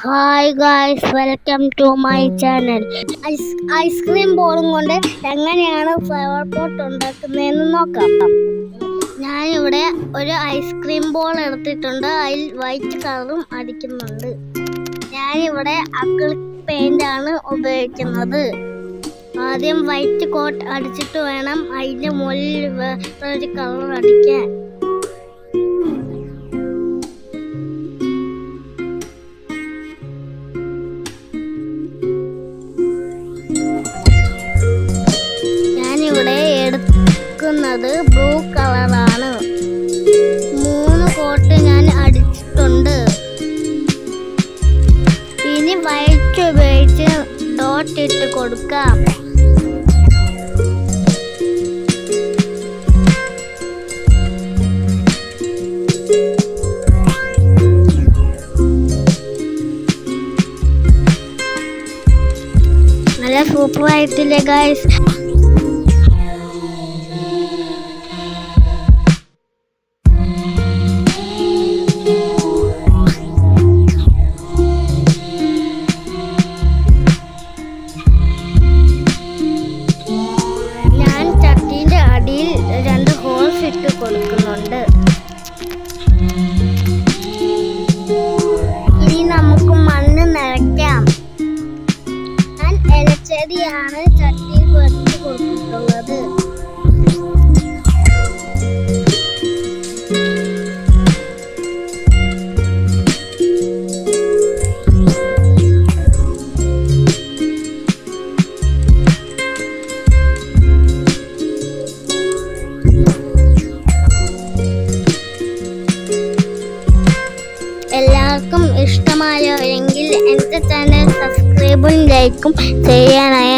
Hi guys, welcome to my channel. Ice cream ബോളും കൊണ്ട് എങ്ങനെയാണ് ഫ്ലവർ പോട്ട് ഉണ്ടാക്കുന്നതെന്ന് നോക്കാം. ഞാനിവിടെ ഒരു ഐസ്ക്രീം ബോൾ എടുത്തിട്ടുണ്ട്. അതിൽ വൈറ്റ് കളറും അടിക്കുന്നുണ്ട്. ഞാനിവിടെ അക്രിലിക് പെയിന്റ് ആണ് ഉപയോഗിക്കുന്നത്. ആദ്യം വൈറ്റ് കോട്ട് അടിച്ചിട്ട് വേണം അതിൻ്റെ മുകളിൽ വേറൊരു കളർ അടിക്കാൻ. എടുക്കുന്നത് ബ്ലൂ കളറാണ്. 3 കോട്ട് ഞാൻ അടിച്ചിട്ടുണ്ട്. ഇനി വൈറ്റ് ഉപയോഗിച്ച് ഡോട്ട് ഇട്ട് കൊടുക്കാം. നല്ല സൂപ്പർ ആയിട്ടില്ലേ ഗൈസ്? ഇട്ട് കൊടുക്കുന്നുണ്ട്. ഇനി നമുക്ക് മണ്ണ് നിറയ്ക്കാം. ഞാൻ ഇലച്ചെടിയാണ് ചട്ടിയിൽ വെച്ച് കൊടുത്തിട്ടുള്ളത്. എല്ലാവർക്കും ഇഷ്ടമായോ എങ്കിൽ എൻ്റെ ചാനൽ സബ്സ്ക്രൈബും ലൈക്കും ചെയ്യാനായി